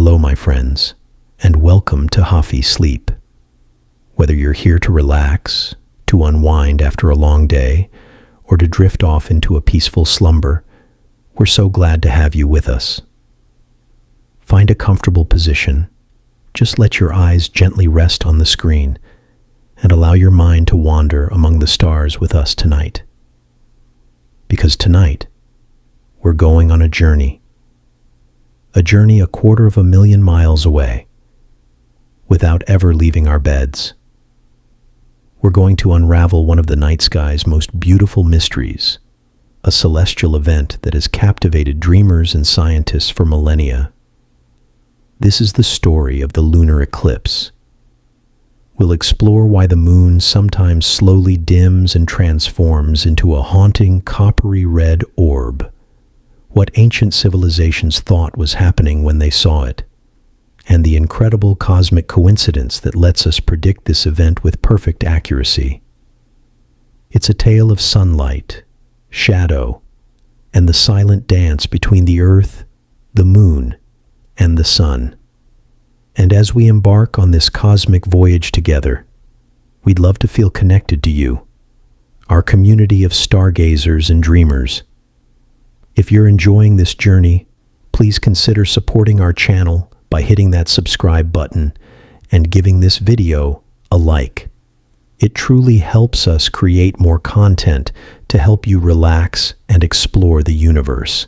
Hello, my friends, and welcome to Hafee Sleep. Whether you're here to relax, to unwind after a long day, or to drift off into a peaceful slumber, we're so glad to have you with us. Find a comfortable position. Just let your eyes gently rest on the screen and allow your mind to wander among the stars with us tonight. Because tonight, we're going on a journey 250,000 miles away, without ever leaving our beds. We're going to unravel one of the night sky's most beautiful mysteries, a celestial event that has captivated dreamers and scientists for millennia. This is the story of the lunar eclipse. We'll explore why the moon sometimes slowly dims and transforms into a haunting coppery red orb, what ancient civilizations thought was happening when they saw it, and the incredible cosmic coincidence that lets us predict this event with perfect accuracy. It's a tale of sunlight, shadow, and the silent dance between the Earth, the moon, and the sun. And as we embark on this cosmic voyage together, we'd love to feel connected to you, our community of stargazers and dreamers. If you're enjoying this journey, please consider supporting our channel by hitting that subscribe button and giving this video a like. It truly helps us create more content to help you relax and explore the universe.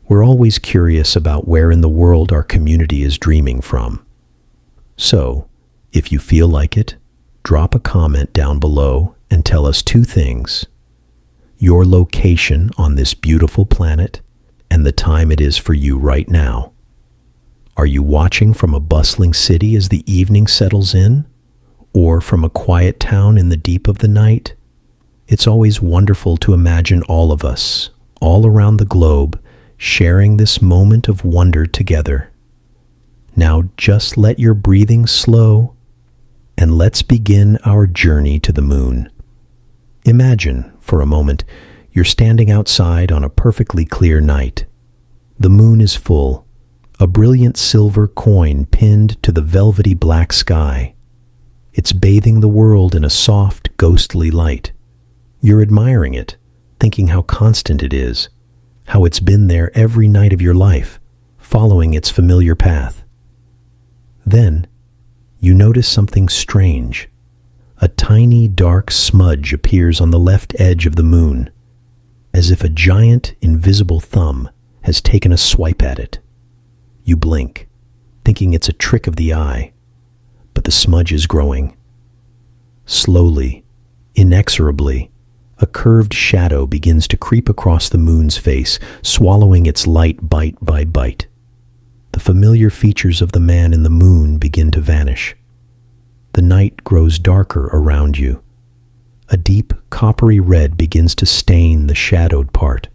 We're always curious about where in the world our community is dreaming from. So, if you feel like it, drop a comment down below and tell us two things: your location on this beautiful planet and the time it is for you right now. Are you watching from a bustling city as the evening settles in, or from a quiet town in the deep of the night? It's always wonderful to imagine all of us, all around the globe, sharing this moment of wonder together. Now just let your breathing slow, and let's begin our journey to the moon. Imagine, for a moment, you're standing outside on a perfectly clear night. The moon is full, a brilliant silver coin pinned to the velvety black sky. It's bathing the world in a soft, ghostly light. You're admiring it, thinking how constant it is, how it's been there every night of your life, following its familiar path. Then, you notice something strange. A tiny, dark smudge appears on the left edge of the moon, as if a giant, invisible thumb has taken a swipe at it. You blink, thinking it's a trick of the eye, but the smudge is growing. Slowly, inexorably, a curved shadow begins to creep across the moon's face, swallowing its light bite by bite. The familiar features of the man in the moon begin to vanish. The night grows darker around you. A deep, coppery red begins to stain the shadowed part,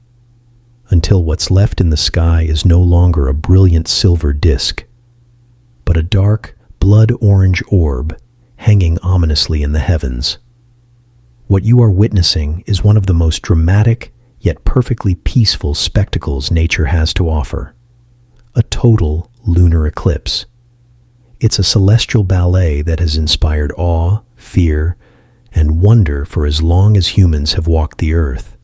until what's left in the sky is no longer a brilliant silver disk, but a dark, blood-orange orb hanging ominously in the heavens. What you are witnessing is one of the most dramatic, yet perfectly peaceful spectacles nature has to offer: a total lunar eclipse. It's a celestial ballet that has inspired awe, fear, and wonder for as long as humans have walked the earth.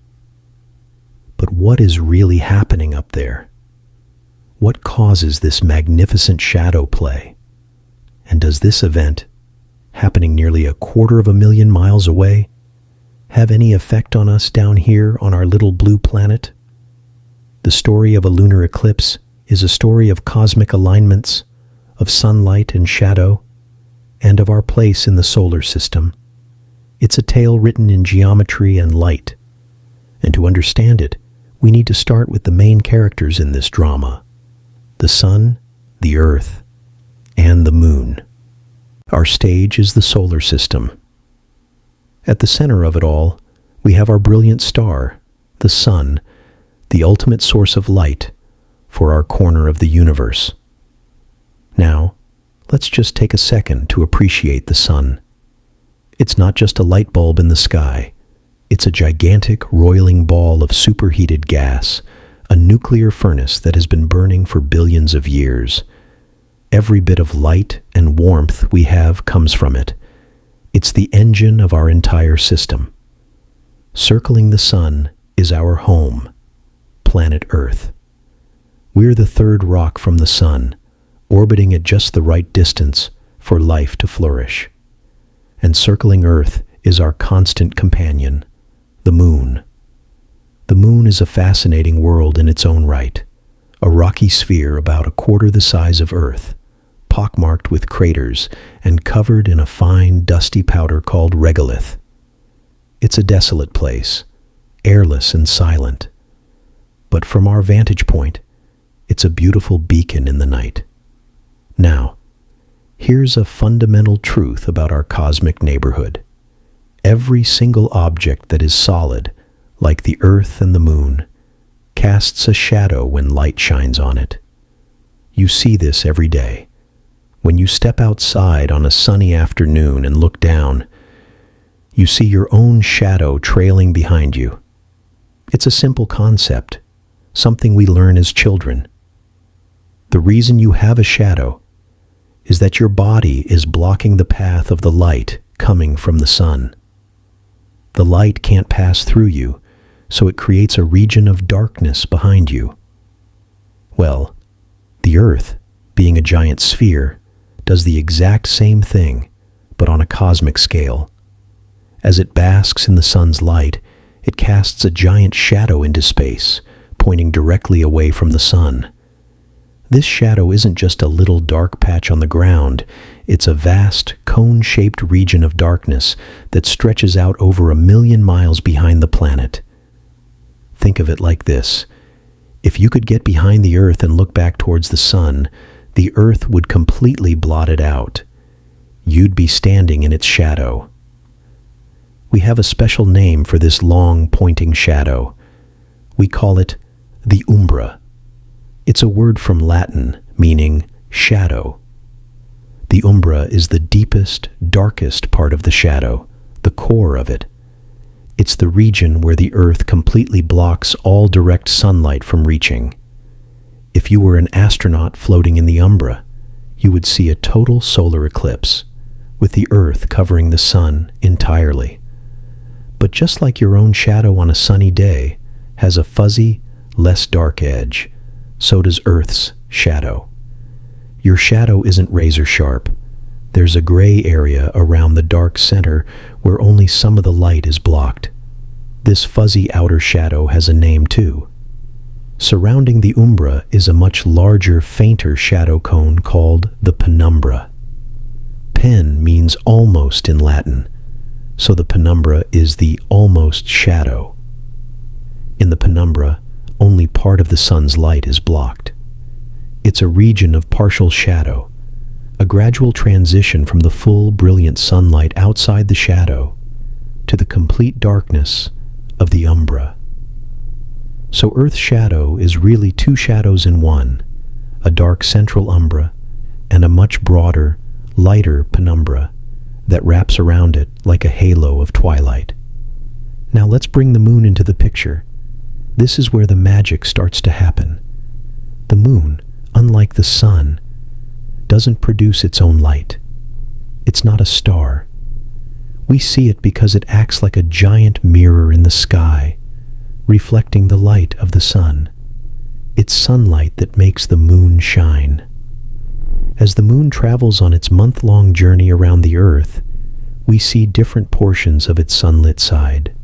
But what is really happening up there? What causes this magnificent shadow play? And does this event, happening nearly 250,000 miles away, have any effect on us down here on our little blue planet? The story of a lunar eclipse is a story of cosmic alignments, of sunlight and shadow, and of our place in the solar system. It's a tale written in geometry and light, and to understand it, we need to start with the main characters in this drama: the sun, the earth, and the moon. Our stage is the solar system. At the center of it all, we have our brilliant star, the sun, the ultimate source of light for our corner of the universe. Now, let's just take a second to appreciate the sun. It's not just a light bulb in the sky. It's a gigantic, roiling ball of superheated gas, a nuclear furnace that has been burning for billions of years. Every bit of light and warmth we have comes from it. It's the engine of our entire system. Circling the sun is our home, planet Earth. We're the third rock from the sun, orbiting at just the right distance for life to flourish. And circling Earth is our constant companion, the moon. The moon is a fascinating world in its own right, a rocky sphere about a quarter the size of Earth, pockmarked with craters and covered in a fine, dusty powder called regolith. It's a desolate place, airless and silent. But from our vantage point, it's a beautiful beacon in the night. Now, here's a fundamental truth about our cosmic neighborhood. Every single object that is solid, like the Earth and the moon, casts a shadow when light shines on it. You see this every day. When you step outside on a sunny afternoon and look down, you see your own shadow trailing behind you. It's a simple concept, something we learn as children. The reason you have a shadow is that your body is blocking the path of the light coming from the sun. The light can't pass through you, so it creates a region of darkness behind you. Well, the Earth, being a giant sphere, does the exact same thing, but on a cosmic scale. As it basks in the sun's light, it casts a giant shadow into space, pointing directly away from the sun. This shadow isn't just a little dark patch on the ground, it's a vast, cone-shaped region of darkness that stretches out over 1,000,000 miles behind the planet. Think of it like this. If you could get behind the Earth and look back towards the sun, the Earth would completely blot it out. You'd be standing in its shadow. We have a special name for this long, pointing shadow. We call it the umbra. It's a word from Latin meaning shadow. The umbra is the deepest, darkest part of the shadow, the core of it. It's the region where the Earth completely blocks all direct sunlight from reaching. If you were an astronaut floating in the umbra, you would see a total solar eclipse, with the Earth covering the sun entirely. But just like your own shadow on a sunny day has a fuzzy, less dark edge, so does Earth's shadow. Your shadow isn't razor sharp. There's a gray area around the dark center where only some of the light is blocked. This fuzzy outer shadow has a name too. Surrounding the umbra is a much larger, fainter shadow cone called the penumbra. Pen means almost in Latin, so the penumbra is the almost shadow. In the penumbra, only part of the sun's light is blocked. It's a region of partial shadow, a gradual transition from the full, brilliant sunlight outside the shadow to the complete darkness of the umbra. So Earth's shadow is really two shadows in one, a dark central umbra and a much broader, lighter penumbra that wraps around it like a halo of twilight. Now let's bring the moon into the picture. This is where the magic starts to happen. The moon, unlike the sun, doesn't produce its own light. It's not a star. We see it because it acts like a giant mirror in the sky, reflecting the light of the sun. It's sunlight that makes the moon shine. As the moon travels on its month-long journey around the Earth, we see different portions of its sunlit side.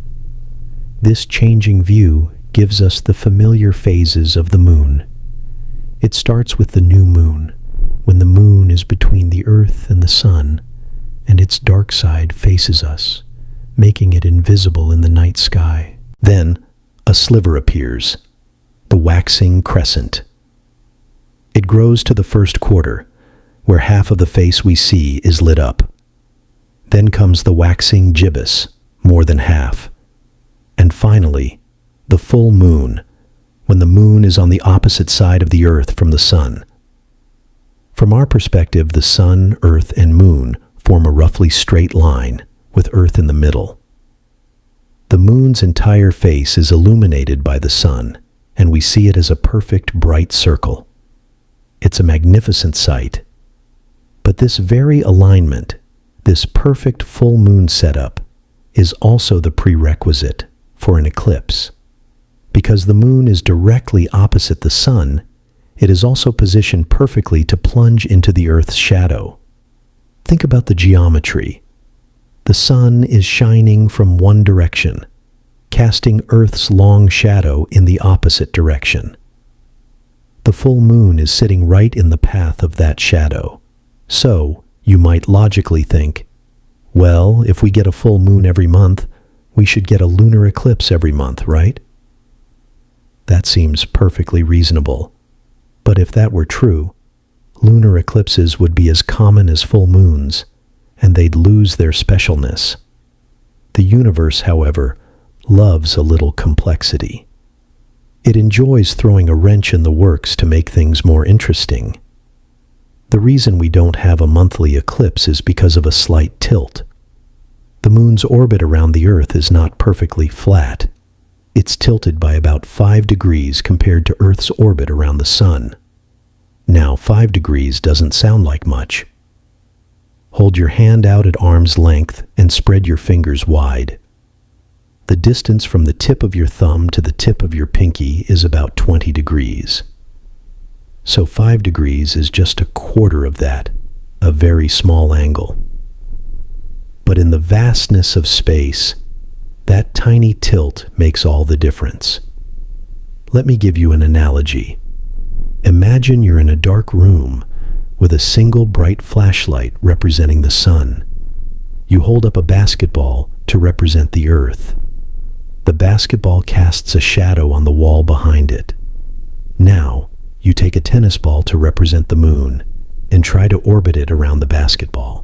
This changing view gives us the familiar phases of the moon. It starts with the new moon, when the moon is between the Earth and the sun, and its dark side faces us, making it invisible in the night sky. Then, a sliver appears, the waxing crescent. It grows to the first quarter, where half of the face we see is lit up. Then comes the waxing gibbous, more than half. And finally, the full moon, when the moon is on the opposite side of the Earth from the sun. From our perspective, the sun, Earth, and moon form a roughly straight line, with Earth in the middle. The moon's entire face is illuminated by the sun, and we see it as a perfect, bright circle. It's a magnificent sight, But this very alignment, this perfect full moon setup, is also the prerequisite for an eclipse. Because the moon is directly opposite the sun, it is also positioned perfectly to plunge into the Earth's shadow. Think about the geometry. The sun is shining from one direction, casting Earth's long shadow in the opposite direction. The full moon is sitting right in the path of that shadow. So, you might logically think, well, if we get a full moon every month, we should get a lunar eclipse every month, right? That seems perfectly reasonable. But if that were true, lunar eclipses would be as common as full moons, and they'd lose their specialness. The universe, however, loves a little complexity. It enjoys throwing a wrench in the works to make things more interesting. The reason we don't have a monthly eclipse is because of a slight tilt. The moon's orbit around the Earth is not perfectly flat. It's tilted by about 5 degrees compared to Earth's orbit around the sun. Now, 5 degrees doesn't sound like much. Hold your hand out at arm's length and spread your fingers wide. The distance from the tip of your thumb to the tip of your pinky is about 20 degrees. So 5 degrees is just a quarter of that, a very small angle. But in the vastness of space, that tiny tilt makes all the difference. Let me give you an analogy. Imagine you're in a dark room with a single bright flashlight representing the sun. You hold up a basketball to represent the Earth. The basketball casts a shadow on the wall behind it. Now, you take a tennis ball to represent the moon and try to orbit it around the basketball.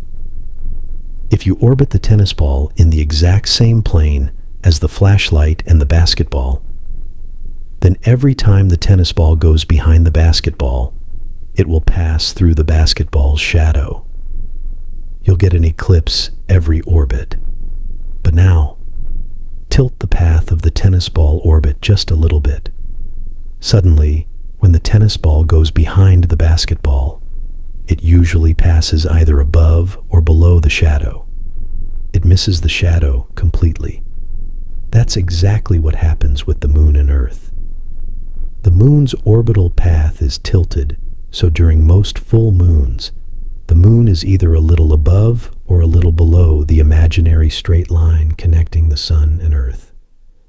If you orbit the tennis ball in the exact same plane as the flashlight and the basketball, then every time the tennis ball goes behind the basketball, it will pass through the basketball's shadow. You'll get an eclipse every orbit. But now, tilt the path of the tennis ball orbit just a little bit. Suddenly, when the tennis ball goes behind the basketball, it usually passes either above or below the shadow. It misses the shadow completely. That's exactly what happens with the moon and Earth. The moon's orbital path is tilted, so during most full moons, the moon is either a little above or a little below the imaginary straight line connecting the sun and Earth.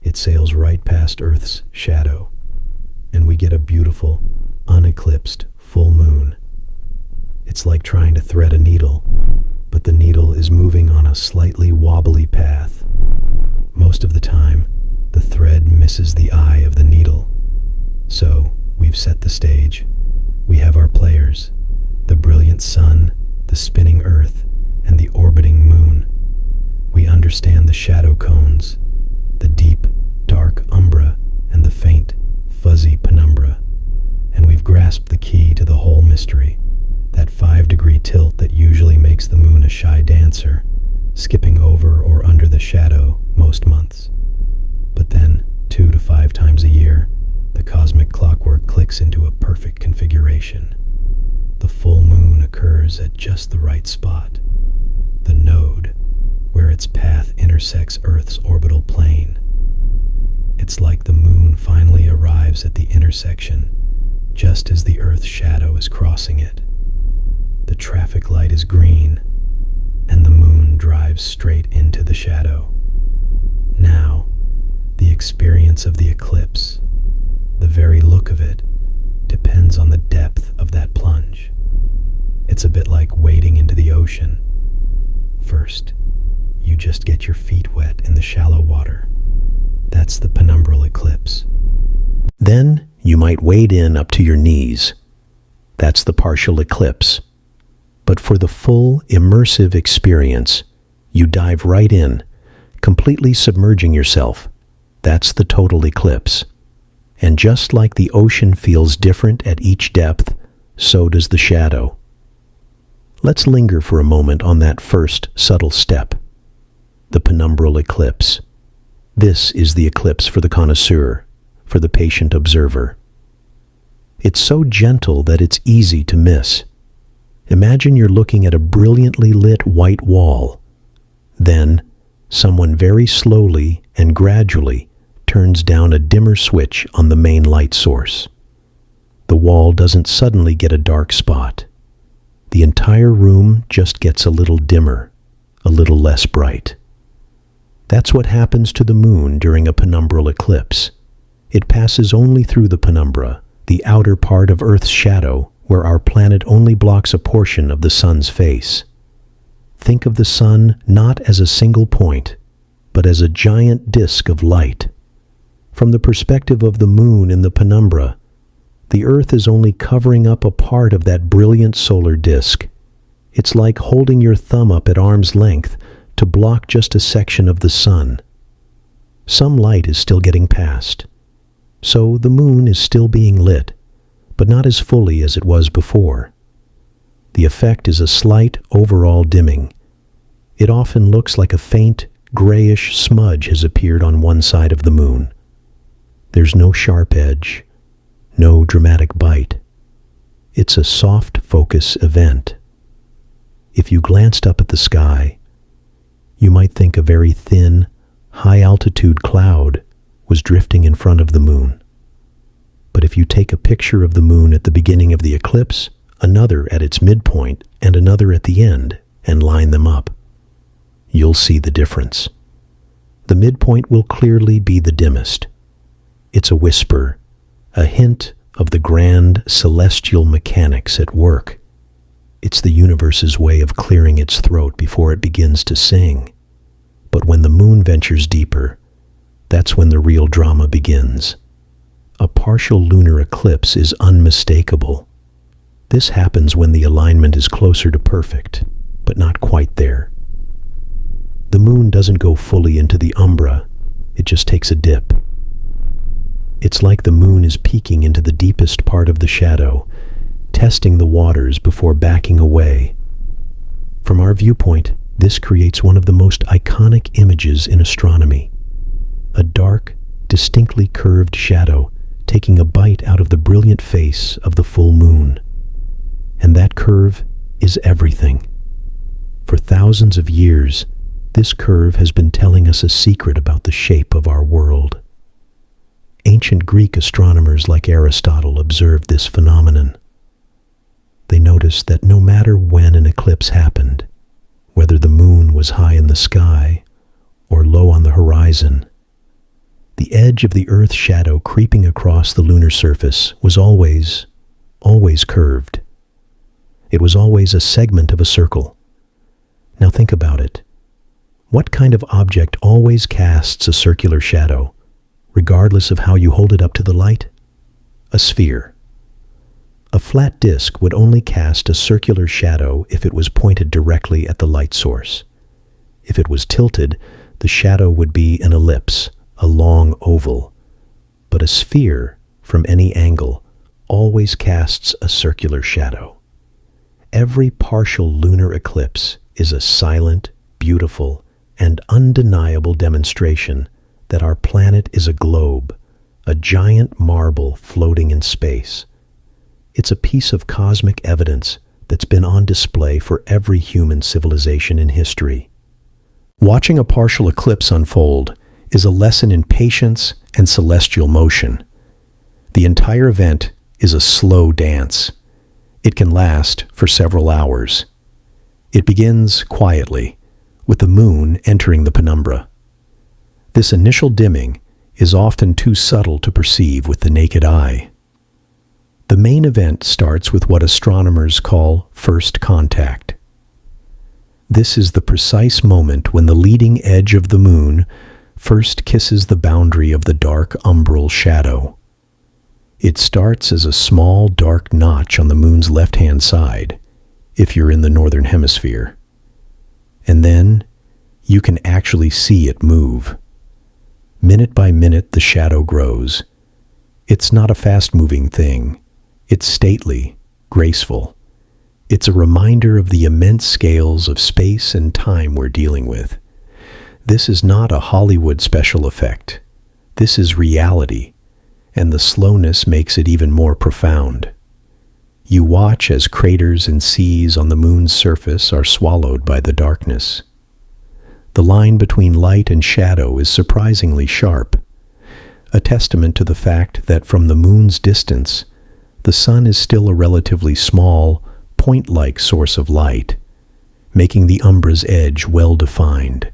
It sails right past Earth's shadow, and we get a beautiful, uneclipsed full moon. It's like trying to thread a needle, but the needle is moving on a slightly wobbly path. Most of the time, the thread misses the eye of the needle. So, we've set the stage. We have our players, the brilliant sun, the spinning Earth, and the orbiting moon. We understand the shadow cones, the deep, dark umbra, and the faint, fuzzy penumbra. And we've grasped the key to the whole mystery, that 5-degree tilt that usually makes the moon a shy dancer, skipping over or under the shadow most months. But then, 2 to 5 times a year, the cosmic clockwork clicks into a perfect configuration. The full moon occurs at just the right spot, the node where its path intersects Earth's orbital plane. It's like the moon finally arrives at the intersection, just as the Earth's shadow is crossing it. The traffic light is green, and the moon drives straight into the shadow. Now, the experience of the eclipse, the very look of it, depends on the depth of that plunge. It's a bit like wading into the ocean. First, you just get your feet wet in the shallow water. That's the penumbral eclipse. Then, you might wade in up to your knees. That's the partial eclipse. But for the full, immersive experience, you dive right in, completely submerging yourself. That's the total eclipse. And just like the ocean feels different at each depth, so does the shadow. Let's linger for a moment on that first subtle step, the penumbral eclipse. This is the eclipse for the connoisseur, for the patient observer. It's so gentle that it's easy to miss. Imagine you're looking at a brilliantly lit white wall. Then, someone very slowly and gradually turns down a dimmer switch on the main light source. The wall doesn't suddenly get a dark spot. The entire room just gets a little dimmer, a little less bright. That's what happens to the moon during a penumbral eclipse. It passes only through the penumbra, the outer part of Earth's shadow, where our planet only blocks a portion of the sun's face. Think of the sun not as a single point, but as a giant disk of light. From the perspective of the moon in the penumbra, the Earth is only covering up a part of that brilliant solar disk. It's like holding your thumb up at arm's length to block just a section of the sun. Some light is still getting past. So the moon is still being lit, but not as fully as it was before. The effect is a slight overall dimming. It often looks like a faint, grayish smudge has appeared on one side of the moon. There's no sharp edge, no dramatic bite. It's a soft focus event. If you glanced up at the sky, you might think a very thin, high-altitude cloud was drifting in front of the moon. But if you take a picture of the moon at the beginning of the eclipse, another at its midpoint, and another at the end, and line them up, you'll see the difference. The midpoint will clearly be the dimmest. It's a whisper, a hint of the grand celestial mechanics at work. It's the universe's way of clearing its throat before it begins to sing. But when the moon ventures deeper, that's when the real drama begins. A partial lunar eclipse is unmistakable. This happens when the alignment is closer to perfect, but not quite there. The moon doesn't go fully into the umbra, it just takes a dip. It's like the moon is peeking into the deepest part of the shadow, testing the waters before backing away. From our viewpoint, this creates one of the most iconic images in astronomy. A dark, distinctly curved shadow taking a bite out of the brilliant face of the full moon. And that curve is everything. For thousands of years, this curve has been telling us a secret about the shape of our world. Ancient Greek astronomers like Aristotle observed this phenomenon. They noticed that no matter when an eclipse happened, whether the moon was high in the sky or low on the horizon, the edge of the Earth's shadow creeping across the lunar surface was always curved. It was always a segment of a circle. Now think about it. What kind of object always casts a circular shadow, regardless of how you hold it up to the light? A sphere. A flat disk would only cast a circular shadow if it was pointed directly at the light source. If it was tilted, the shadow would be an ellipse, a long oval. But a sphere, from any angle, always casts a circular shadow. Every partial lunar eclipse is a silent, beautiful, and undeniable demonstration that our planet is a globe, a giant marble floating in space. It's a piece of cosmic evidence that's been on display for every human civilization in history. Watching a partial eclipse unfold is a lesson in patience and celestial motion. The entire event is a slow dance. It can last for several hours. It begins quietly, with the moon entering the penumbra. This initial dimming is often too subtle to perceive with the naked eye. The main event starts with what astronomers call first contact. This is the precise moment when the leading edge of the moon first kisses the boundary of the dark umbral shadow. It starts as a small dark notch on the moon's left-hand side, if you're in the northern hemisphere. And then you can actually see it move. Minute by minute, the shadow grows. It's not a fast-moving thing. It's stately, graceful. It's a reminder of the immense scales of space and time we're dealing with. This is not a Hollywood special effect. This is reality, and the slowness makes it even more profound. You watch as craters and seas on the moon's surface are swallowed by the darkness. The line between light and shadow is surprisingly sharp, a testament to the fact that from the moon's distance, the sun is still a relatively small, point-like source of light, making the umbra's edge well-defined.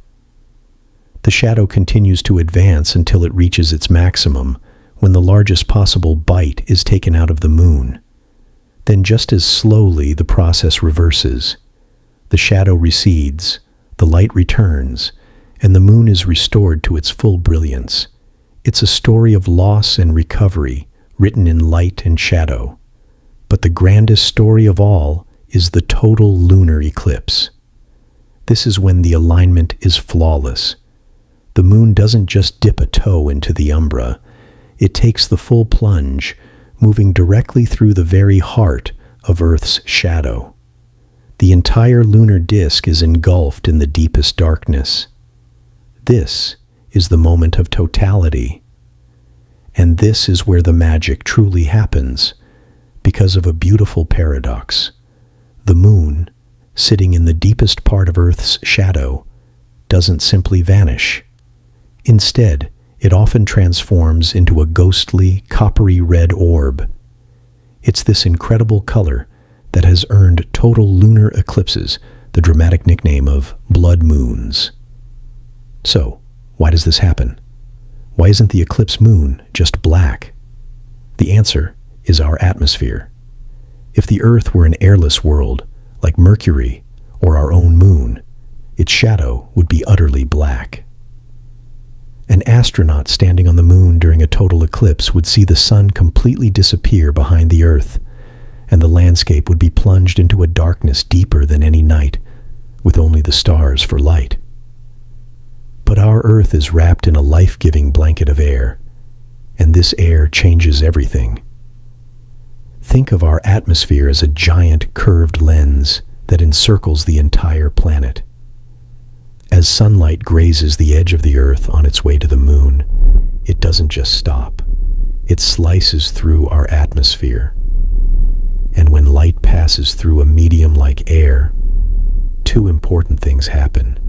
The shadow continues to advance until it reaches its maximum, when the largest possible bite is taken out of the moon. Then just as slowly the process reverses. The shadow recedes, the light returns, and the moon is restored to its full brilliance. It's a story of loss and recovery, written in light and shadow. But the grandest story of all is the total lunar eclipse. This is when the alignment is flawless. The moon doesn't just dip a toe into the umbra. It takes the full plunge, moving directly through the very heart of Earth's shadow. The entire lunar disk is engulfed in the deepest darkness. This is the moment of totality. And this is where the magic truly happens, because of a beautiful paradox. The moon, sitting in the deepest part of Earth's shadow, doesn't simply vanish. Instead, it often transforms into a ghostly, coppery red orb. It's this incredible color that has earned total lunar eclipses the dramatic nickname of blood moons. So, why does this happen? Why isn't the eclipse moon just black? The answer is our atmosphere. If the Earth were an airless world, like Mercury or our own moon, its shadow would be utterly black. An astronaut standing on the moon during a total eclipse would see the sun completely disappear behind the Earth, and the landscape would be plunged into a darkness deeper than any night, with only the stars for light. But our Earth is wrapped in a life-giving blanket of air, and this air changes everything. Think of our atmosphere as a giant curved lens that encircles the entire planet. As sunlight grazes the edge of the Earth on its way to the moon, it doesn't just stop. It slices through our atmosphere. And when light passes through a medium like air, two important things happen.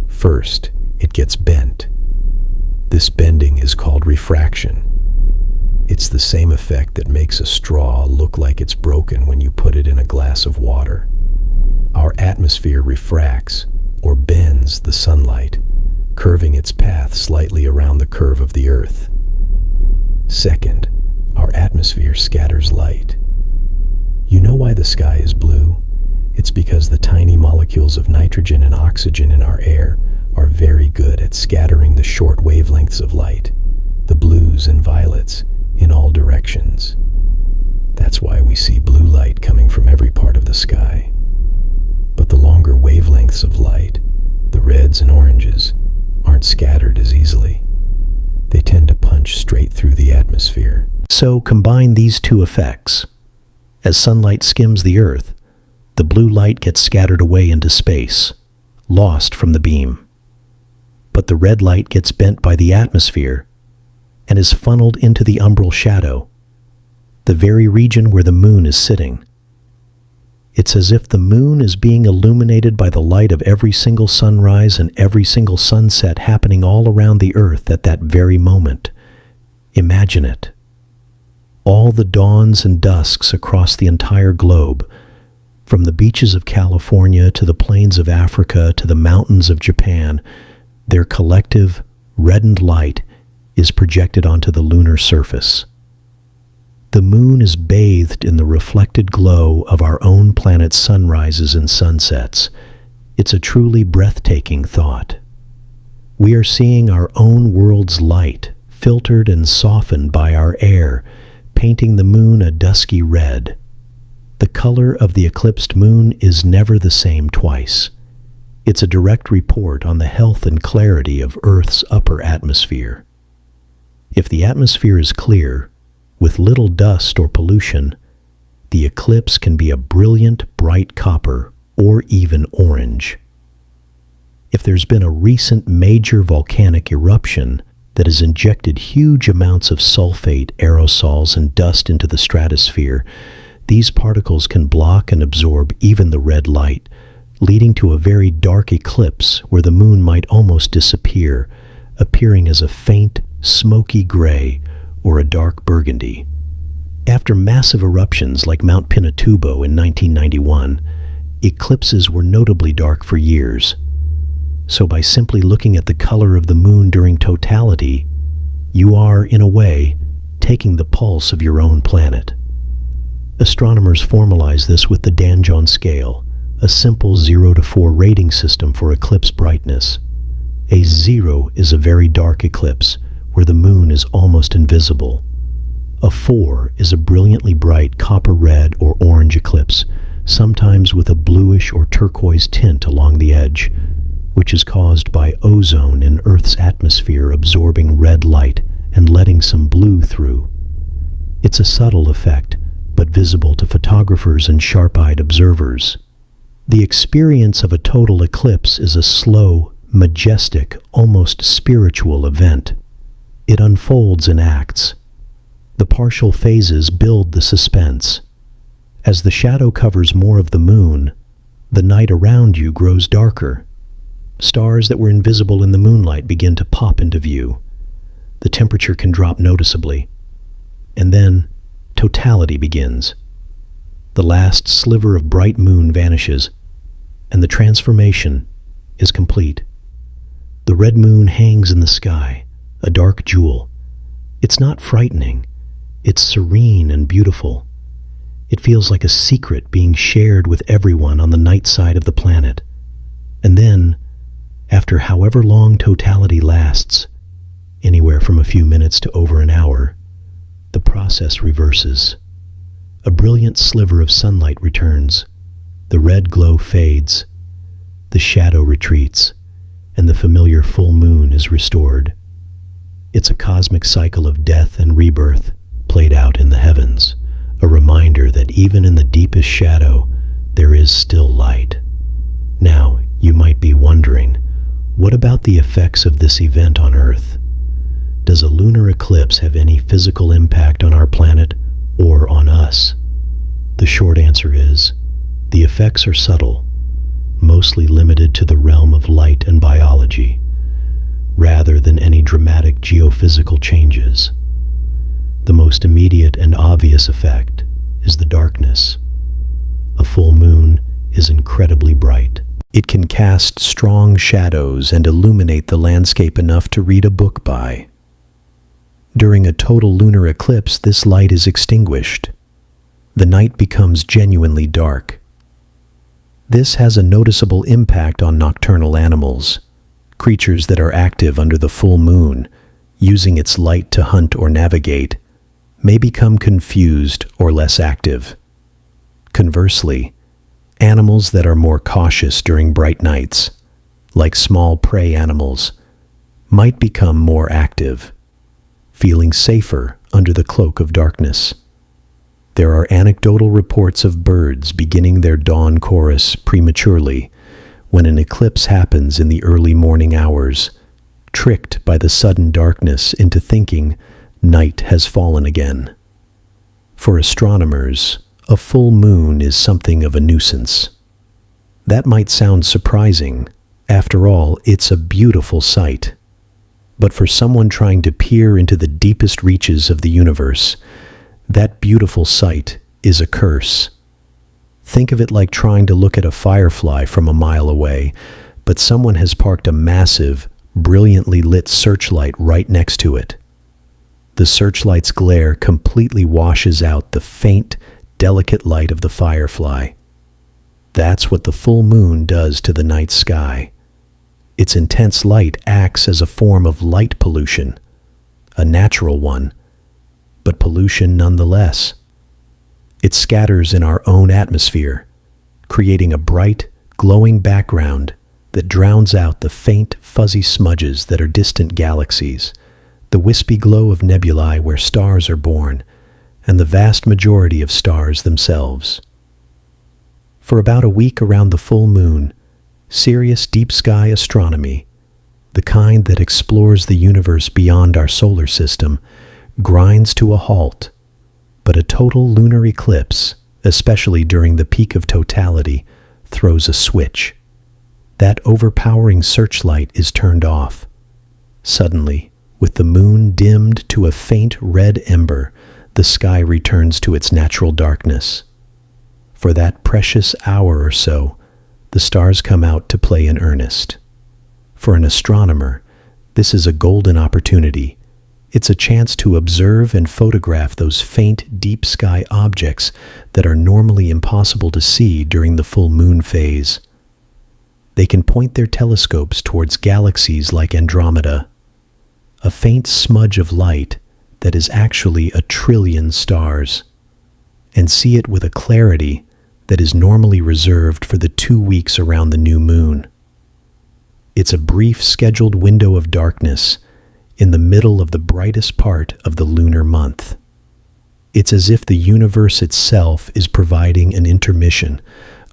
First, it gets bent. This bending is called refraction. It's the same effect that makes a straw look like it's broken when you put it in a glass of water. Our atmosphere refracts, or bends, the sunlight, curving its path slightly around the curve of the Earth. Second, our atmosphere scatters light. You know why the sky is blue? It's because the tiny molecules of nitrogen and oxygen in our air are very good at scattering the short wavelengths of light, the blues and violets, in all directions. That's why we see blue light coming from every part of the sky. But the longer wavelengths of light, the reds and oranges, aren't scattered as easily. They tend to punch straight through the atmosphere. So combine these two effects. As sunlight skims the Earth, the blue light gets scattered away into space, lost from the beam. But the red light gets bent by the atmosphere and is funneled into the umbral shadow, the very region where the moon is sitting. It's as if the moon is being illuminated by the light of every single sunrise and every single sunset happening all around the Earth at that very moment. Imagine it. All the dawns and dusks across the entire globe, from the beaches of California to the plains of Africa to the mountains of Japan, their collective reddened light is projected onto the lunar surface. The moon is bathed in the reflected glow of our own planet's sunrises and sunsets. It's a truly breathtaking thought. We are seeing our own world's light, filtered and softened by our air, painting the moon a dusky red. The color of the eclipsed moon is never the same twice. It's a direct report on the health and clarity of Earth's upper atmosphere. If the atmosphere is clear, with little dust or pollution, the eclipse can be a brilliant, bright copper or even orange. If there's been a recent major volcanic eruption that has injected huge amounts of sulfate, aerosols, and dust into the stratosphere, These particles can block and absorb even the red light, leading to a very dark eclipse where the moon might almost disappear, appearing as a faint, smoky gray or a dark burgundy. After massive eruptions like Mount Pinatubo in 1991, eclipses were notably dark for years. So by simply looking at the color of the moon during totality, you are, in a way, taking the pulse of your own planet. Astronomers formalize this with the Danjon scale, a simple 0 to 4 rating system for eclipse brightness. A 0 is a very dark eclipse, where the moon is almost invisible. A 4 is a brilliantly bright copper red or orange eclipse, sometimes with a bluish or turquoise tint along the edge, which is caused by ozone in Earth's atmosphere absorbing red light and letting some blue through. It's a subtle effect, but visible to photographers and sharp-eyed observers. The experience of a total eclipse is a slow, majestic, almost spiritual event. It unfolds in acts. The partial phases build the suspense. As the shadow covers more of the moon, the night around you grows darker. Stars that were invisible in the moonlight begin to pop into view. The temperature can drop noticeably. And then, totality begins. The last sliver of bright moon vanishes, and the transformation is complete. The red moon hangs in the sky, a dark jewel. It's not frightening. It's serene and beautiful. It feels like a secret being shared with everyone on the night side of the planet. And then, after however long totality lasts, anywhere from a few minutes to over an hour, the process reverses. A brilliant sliver of sunlight returns. The red glow fades. The shadow retreats, and the familiar full moon is restored. It's a cosmic cycle of death and rebirth played out in the heavens, a reminder that even in the deepest shadow, there is still light. Now, you might be wondering, what about the effects of this event on Earth? Does a lunar eclipse have any physical impact on our planet or on us? The short answer is, the effects are subtle, mostly limited to the realm of light and biology, rather than any dramatic geophysical changes. The most immediate and obvious effect is the darkness. A full moon is incredibly bright. It can cast strong shadows and illuminate the landscape enough to read a book by. During a total lunar eclipse, this light is extinguished. The night becomes genuinely dark. This has a noticeable impact on nocturnal animals, creatures that are active under the full moon, using its light to hunt or navigate, may become confused or less active. Conversely, animals that are more cautious during bright nights, like small prey animals, might become more active, feeling safer under the cloak of darkness. There are anecdotal reports of birds beginning their dawn chorus prematurely when an eclipse happens in the early morning hours, tricked by the sudden darkness into thinking night has fallen again. For astronomers, a full moon is something of a nuisance. That might sound surprising. After all, it's a beautiful sight. But for someone trying to peer into the deepest reaches of the universe, that beautiful sight is a curse. Think of it like trying to look at a firefly from a mile away, but someone has parked a massive, brilliantly lit searchlight right next to it. The searchlight's glare completely washes out the faint, delicate light of the firefly. That's what the full moon does to the night sky. Its intense light acts as a form of light pollution, a natural one, but pollution nonetheless. It scatters in our own atmosphere, creating a bright, glowing background that drowns out the faint, fuzzy smudges that are distant galaxies, the wispy glow of nebulae where stars are born, and the vast majority of stars themselves. For about a week around the full moon, serious deep sky astronomy, the kind that explores the universe beyond our solar system, grinds to a halt. But a total lunar eclipse, especially during the peak of totality, throws a switch. That overpowering searchlight is turned off. Suddenly, with the moon dimmed to a faint red ember, the sky returns to its natural darkness. For that precious hour or so, the stars come out to play in earnest. For an astronomer, this is a golden opportunity. It's a chance to observe and photograph those faint, deep sky objects that are normally impossible to see during the full moon phase. They can point their telescopes towards galaxies like Andromeda, a faint smudge of light that is actually a trillion stars, and see it with a clarity that is normally reserved for the 2 weeks around the new moon. It's a brief scheduled window of darkness in the middle of the brightest part of the lunar month. It's as if the universe itself is providing an intermission,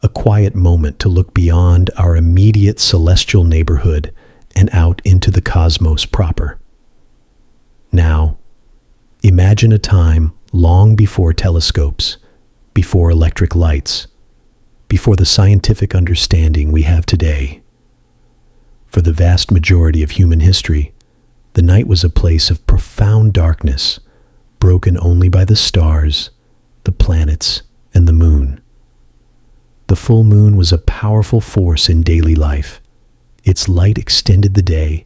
a quiet moment to look beyond our immediate celestial neighborhood and out into the cosmos proper. Now, imagine a time long before telescopes, before electric lights, before the scientific understanding we have today. For the vast majority of human history, the night was a place of profound darkness, broken only by the stars, the planets, and the moon. The full moon was a powerful force in daily life. Its light extended the day,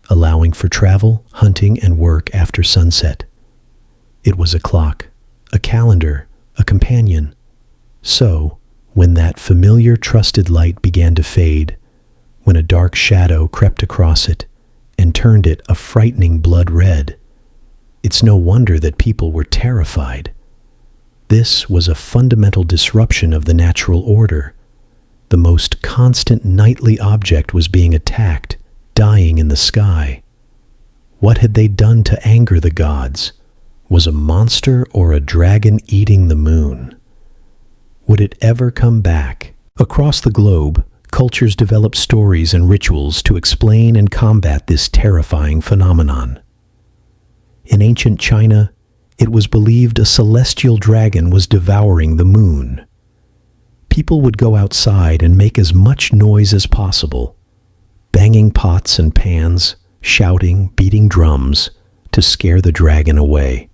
allowing for travel, hunting, and work after sunset. It was a clock, a calendar, a companion. So, when that familiar, trusted light began to fade, when a dark shadow crept across it and turned it a frightening blood red, it's no wonder that people were terrified. This was a fundamental disruption of the natural order. The most constant nightly object was being attacked, dying in the sky. What had they done to anger the gods? Was a monster or a dragon eating the moon? Would it ever come back? Across the globe, cultures developed stories and rituals to explain and combat this terrifying phenomenon. In ancient China, it was believed a celestial dragon was devouring the moon. People would go outside and make as much noise as possible, banging pots and pans, shouting, beating drums to scare the dragon away.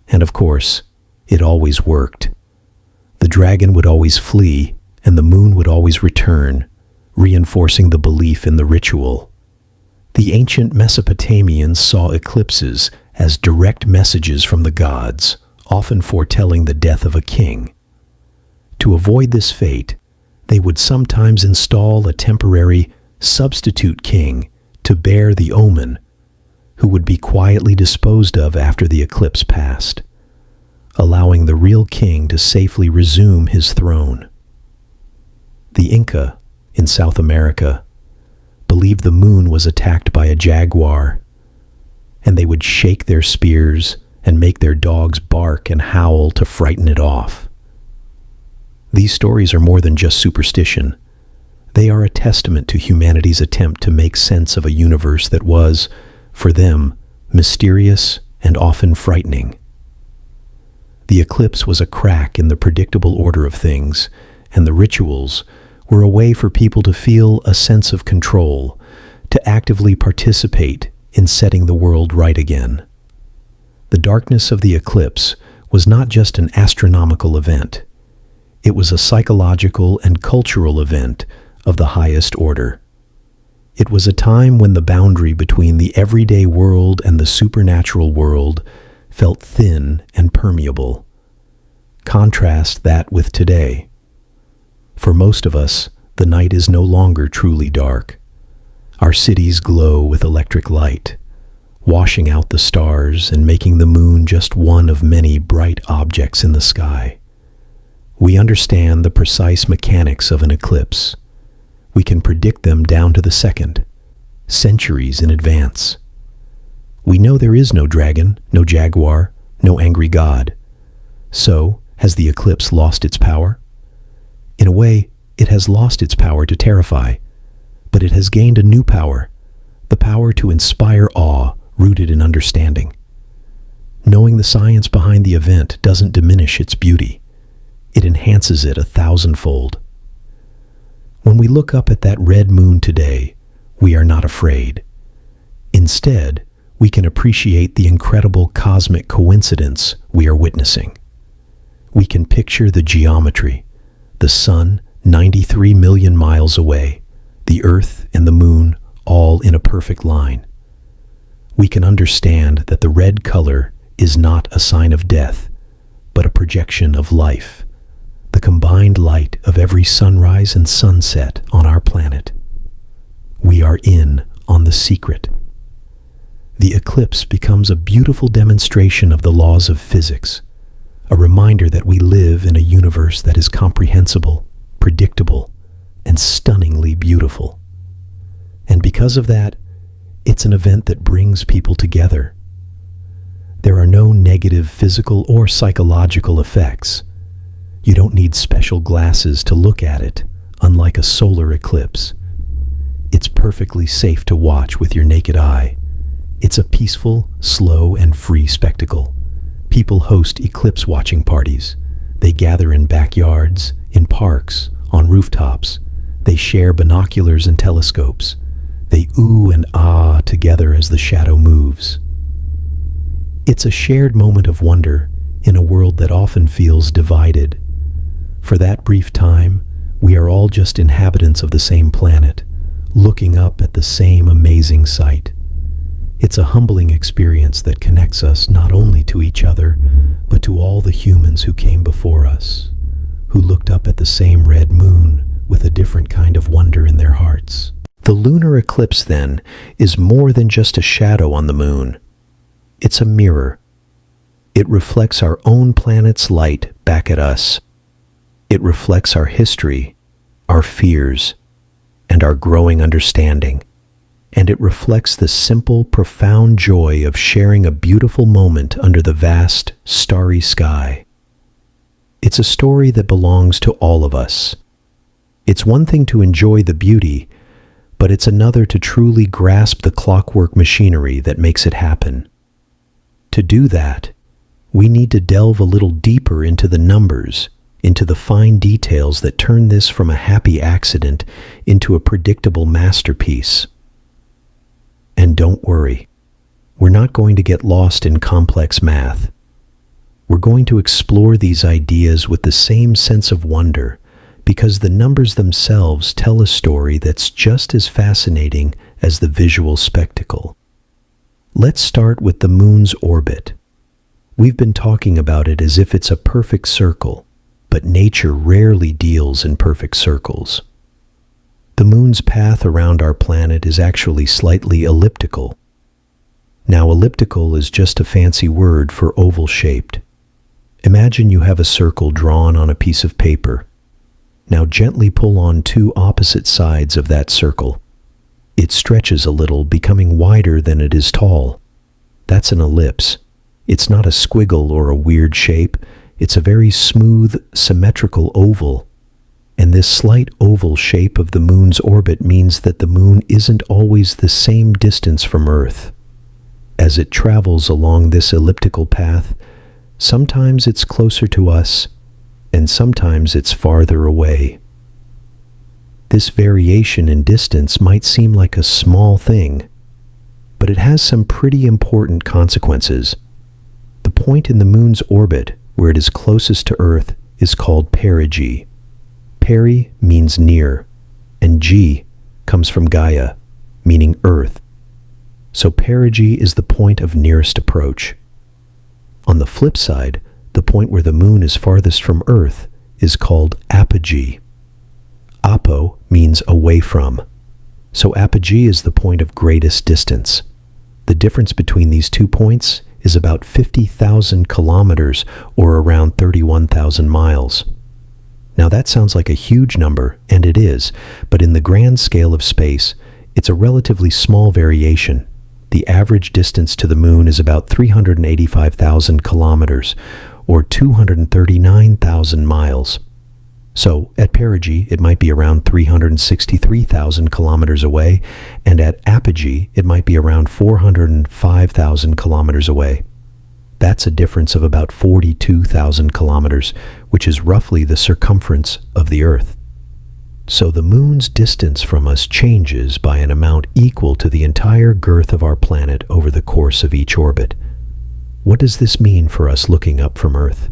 And of course, it always worked. The dragon would always flee, and the moon would always return, reinforcing the belief in the ritual. The ancient Mesopotamians saw eclipses as direct messages from the gods, often foretelling the death of a king. To avoid this fate, they would sometimes install a temporary substitute king to bear the omen, who would be quietly disposed of after the eclipse passed, allowing the real king to safely resume his throne. The Inca, in South America, believed the moon was attacked by a jaguar, and they would shake their spears and make their dogs bark and howl to frighten it off. These stories are more than just superstition. They are a testament to humanity's attempt to make sense of a universe that was, for them, mysterious and often frightening. The eclipse was a crack in the predictable order of things, and the rituals were a way for people to feel a sense of control, to actively participate in setting the world right again. The darkness of the eclipse was not just an astronomical event. It was a psychological and cultural event of the highest order. It was a time when the boundary between the everyday world and the supernatural world felt thin and permeable. Contrast that with today. For most of us, the night is no longer truly dark. Our cities glow with electric light, washing out the stars and making the moon just one of many bright objects in the sky. We understand the precise mechanics of an eclipse. We can predict them down to the second, centuries in advance. We know there is no dragon, no jaguar, no angry god. So, has the eclipse lost its power? In a way, it has lost its power to terrify, but it has gained a new power, the power to inspire awe rooted in understanding. Knowing the science behind the event doesn't diminish its beauty. it enhances it 1,000-fold. When we look up at that red moon today, we are not afraid. Instead, we can appreciate the incredible cosmic coincidence we are witnessing. We can picture the geometry, the sun 93 million miles away, the earth and the moon all in a perfect line. We can understand that the red color is not a sign of death, but a projection of life, the combined light of every sunrise and sunset on our planet. We are in on the secret. The eclipse becomes a beautiful demonstration of the laws of physics, a reminder that we live in a universe that is comprehensible, predictable, and stunningly beautiful. And because of that, it's an event that brings people together. There are no negative physical or psychological effects. You don't need special glasses to look at it, unlike a solar eclipse. It's perfectly safe to watch with your naked eye. It's a peaceful, slow, and free spectacle. People host eclipse watching parties. They gather in backyards, in parks, on rooftops. They share binoculars and telescopes. They ooh and ah together as the shadow moves. It's a shared moment of wonder in a world that often feels divided. For that brief time, we are all just inhabitants of the same planet, looking up at the same amazing sight. It's a humbling experience that connects us not only to each other, but to all the humans who came before us, who looked up at the same red moon with a different kind of wonder in their hearts. The lunar eclipse, then, is more than just a shadow on the moon. It's a mirror. It reflects our own planet's light back at us. It reflects our history, our fears, and our growing understanding. And it reflects the simple, profound joy of sharing a beautiful moment under the vast, starry sky. It's a story that belongs to all of us. It's one thing to enjoy the beauty, but it's another to truly grasp the clockwork machinery that makes it happen. To do that, we need to delve a little deeper into the numbers, into the fine details that turn this from a happy accident into a predictable masterpiece. And don't worry, we're not going to get lost in complex math. We're going to explore these ideas with the same sense of wonder, because the numbers themselves tell a story that's just as fascinating as the visual spectacle. Let's start with the moon's orbit. We've been talking about it as if it's a perfect circle, but nature rarely deals in perfect circles. The moon's path around our planet is actually slightly elliptical. Now, elliptical is just a fancy word for oval-shaped. Imagine you have a circle drawn on a piece of paper. Now gently pull on two opposite sides of that circle. It stretches a little, becoming wider than it is tall. That's an ellipse. It's not a squiggle or a weird shape. It's a very smooth, symmetrical oval. And this slight oval shape of the moon's orbit means that the moon isn't always the same distance from Earth. As it travels along this elliptical path, sometimes it's closer to us, and sometimes it's farther away. This variation in distance might seem like a small thing, but it has some pretty important consequences. The point in the moon's orbit where it is closest to Earth is called perigee. Peri means near, and G comes from Gaia, meaning Earth. So perigee is the point of nearest approach. On the flip side, the point where the moon is farthest from Earth is called apogee. Apo means away from. So apogee is the point of greatest distance. The difference between these 2 points is about 50,000 kilometers, or around 31,000 miles. Now that sounds like a huge number, and it is, but in the grand scale of space, it's a relatively small variation. The average distance to the moon is about 385,000 kilometers, or 239,000 miles. So at perigee, it might be around 363,000 kilometers away, and at apogee, it might be around 405,000 kilometers away. That's a difference of about 42,000 kilometers, which is roughly the circumference of the Earth. So the moon's distance from us changes by an amount equal to the entire girth of our planet over the course of each orbit. What does this mean for us looking up from Earth?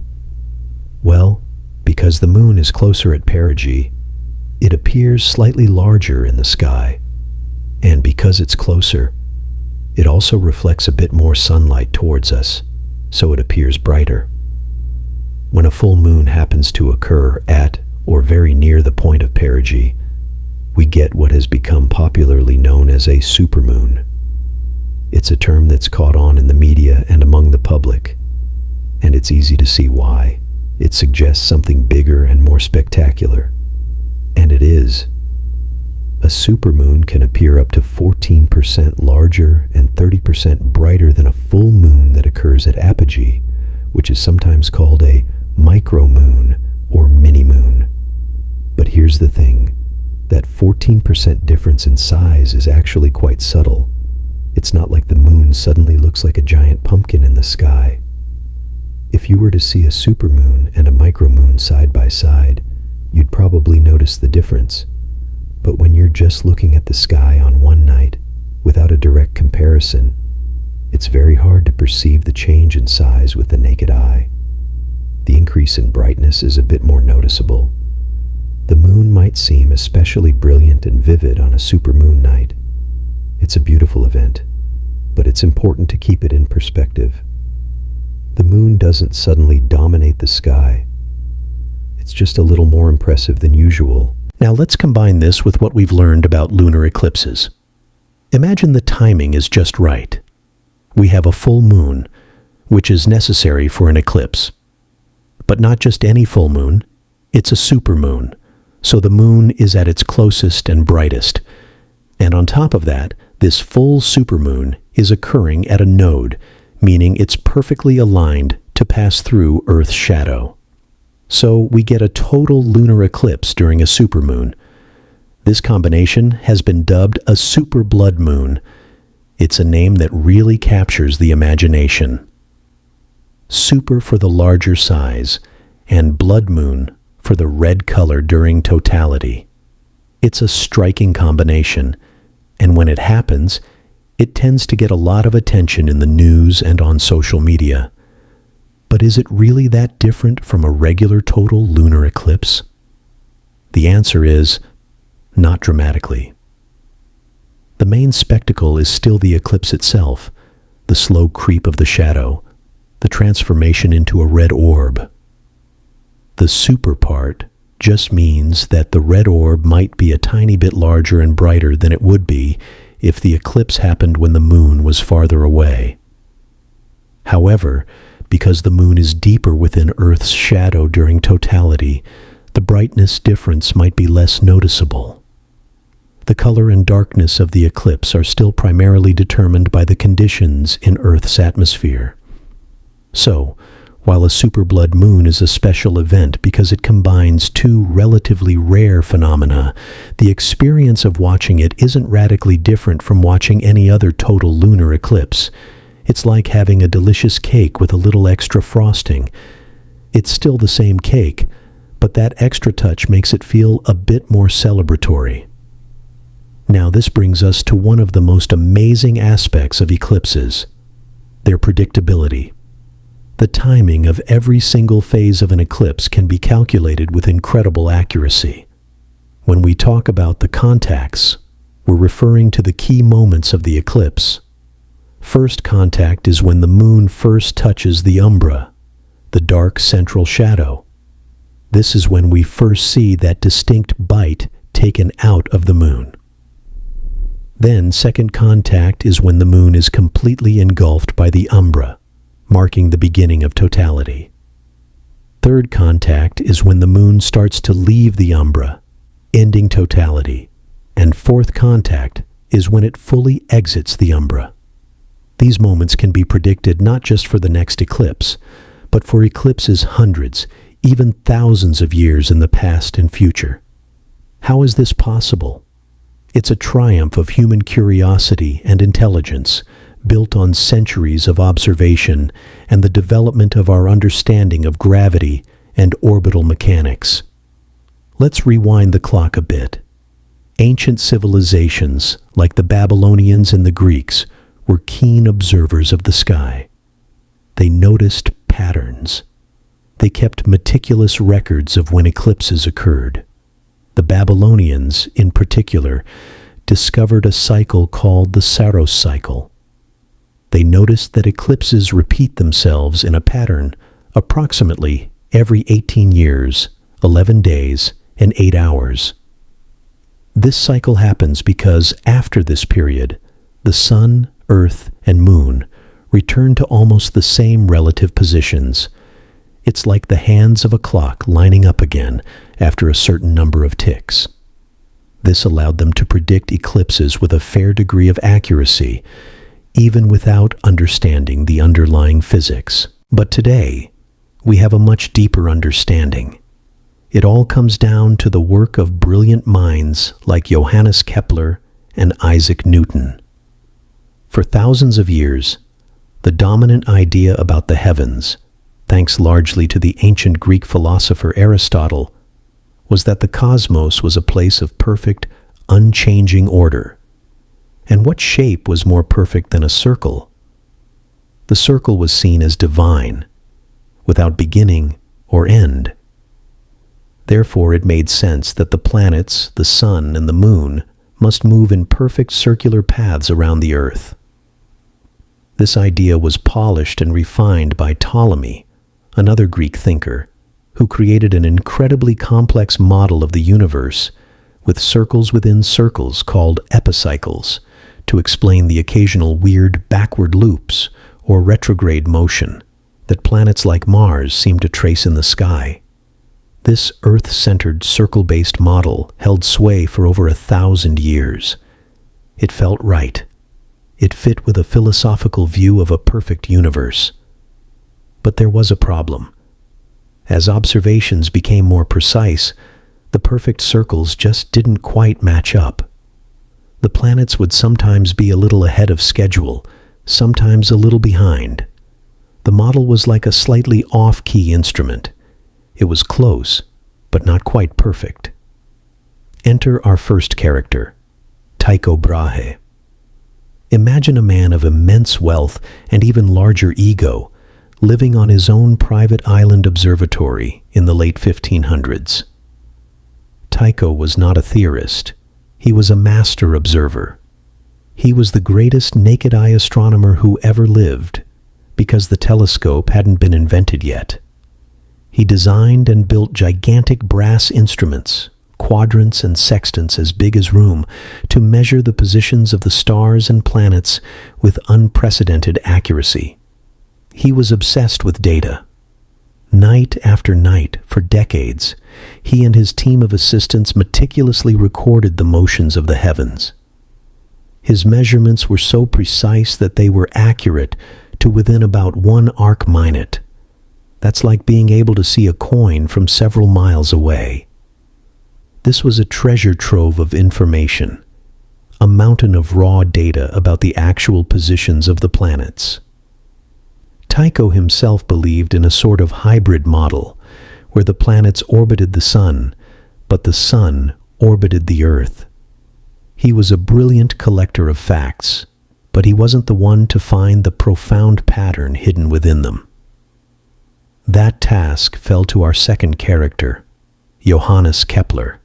Well, because the moon is closer at perigee, it appears slightly larger in the sky. And because it's closer, it also reflects a bit more sunlight towards us, so it appears brighter. When a full moon happens to occur at or very near the point of perigee, we get what has become popularly known as a supermoon. It's a term that's caught on in the media and among the public, and it's easy to see why. It suggests something bigger and more spectacular. And it is. A supermoon can appear up to 14% larger and 30% brighter than a full moon that occurs at apogee, which is sometimes called a micromoon or mini-moon. But here's the thing, that 14% difference in size is actually quite subtle. It's not like the moon suddenly looks like a giant pumpkin in the sky. If you were to see a supermoon and a micromoon side by side, you'd probably notice the difference. But when you're just looking at the sky on one night, without a direct comparison, it's very hard to perceive the change in size with the naked eye. The increase in brightness is a bit more noticeable. The moon might seem especially brilliant and vivid on a supermoon night. It's a beautiful event, but it's important to keep it in perspective. The moon doesn't suddenly dominate the sky. It's just a little more impressive than usual. Now let's combine this with what we've learned about lunar eclipses. Imagine the timing is just right. We have a full moon, which is necessary for an eclipse. But not just any full moon, it's a supermoon, so the moon is at its closest and brightest. And on top of that, this full supermoon is occurring at a node, meaning it's perfectly aligned to pass through Earth's shadow. So we get a total lunar eclipse during a supermoon. This combination has been dubbed a super blood moon. It's a name that really captures the imagination. Super for the larger size, and blood moon for the red color during totality. It's a striking combination, and when it happens, it tends to get a lot of attention in the news and on social media. But is it really that different from a regular total lunar eclipse? The answer is, not dramatically. The main spectacle is still the eclipse itself, the slow creep of the shadow, the transformation into a red orb. The super part just means that the red orb might be a tiny bit larger and brighter than it would be if the eclipse happened when the moon was farther away. However, because the moon is deeper within Earth's shadow during totality, the brightness difference might be less noticeable. The color and darkness of the eclipse are still primarily determined by the conditions in Earth's atmosphere. So, while a super blood moon is a special event because it combines two relatively rare phenomena, the experience of watching it isn't radically different from watching any other total lunar eclipse. It's like having a delicious cake with a little extra frosting. It's still the same cake, but that extra touch makes it feel a bit more celebratory. Now this brings us to one of the most amazing aspects of eclipses, their predictability. The timing of every single phase of an eclipse can be calculated with incredible accuracy. When we talk about the contacts, we're referring to the key moments of the eclipse. First contact is when the moon first touches the umbra, the dark central shadow. This is when we first see that distinct bite taken out of the moon. Then second contact is when the moon is completely engulfed by the umbra, marking the beginning of totality. Third contact is when the moon starts to leave the umbra, ending totality. And fourth contact is when it fully exits the umbra. These moments can be predicted not just for the next eclipse, but for eclipses hundreds, even thousands of years in the past and future. How is this possible? It's a triumph of human curiosity and intelligence, built on centuries of observation and the development of our understanding of gravity and orbital mechanics. Let's rewind the clock a bit. Ancient civilizations, like the Babylonians and the Greeks, were keen observers of the sky. They noticed patterns. They kept meticulous records of when eclipses occurred. The Babylonians, in particular, discovered a cycle called the Saros cycle. They noticed that eclipses repeat themselves in a pattern approximately every 18 years, 11 days, and 8 hours. This cycle happens because after this period, the Sun, Earth, and Moon return to almost the same relative positions. It's like the hands of a clock lining up again after a certain number of ticks. This allowed them to predict eclipses with a fair degree of accuracy, even without understanding the underlying physics. But today, we have a much deeper understanding. It all comes down to the work of brilliant minds like Johannes Kepler and Isaac Newton. For thousands of years, the dominant idea about the heavens, thanks largely to the ancient Greek philosopher Aristotle, was that the cosmos was a place of perfect, unchanging order. And what shape was more perfect than a circle? The circle was seen as divine, without beginning or end. Therefore, it made sense that the planets, the sun, and the moon must move in perfect circular paths around the Earth. This idea was polished and refined by Ptolemy, another Greek thinker, who created an incredibly complex model of the universe with circles within circles called epicycles to explain the occasional weird backward loops or retrograde motion that planets like Mars seem to trace in the sky. This Earth-centered circle-based model held sway for over 1,000 years. It felt right. It fit with a philosophical view of a perfect universe. But there was a problem. As observations became more precise, the perfect circles just didn't quite match up. The planets would sometimes be a little ahead of schedule, sometimes a little behind. The model was like a slightly off-key instrument. It was close, but not quite perfect. Enter our first character, Tycho Brahe. Imagine a man of immense wealth and even larger ego, living on his own private island observatory in the late 1500s. Tycho was not a theorist. He was a master observer. He was the greatest naked-eye astronomer who ever lived, because the telescope hadn't been invented yet. He designed and built gigantic brass instruments, quadrants and sextants as big as room, to measure the positions of the stars and planets with unprecedented accuracy. He was obsessed with data. Night after night, for decades, he and his team of assistants meticulously recorded the motions of the heavens. His measurements were so precise that they were accurate to within about 1 arc minute. That's like being able to see a coin from several miles away. This was a treasure trove of information, a mountain of raw data about the actual positions of the planets. Tycho himself believed in a sort of hybrid model, where the planets orbited the sun, but the sun orbited the Earth. He was a brilliant collector of facts, but he wasn't the one to find the profound pattern hidden within them. That task fell to our second character, Johannes Kepler.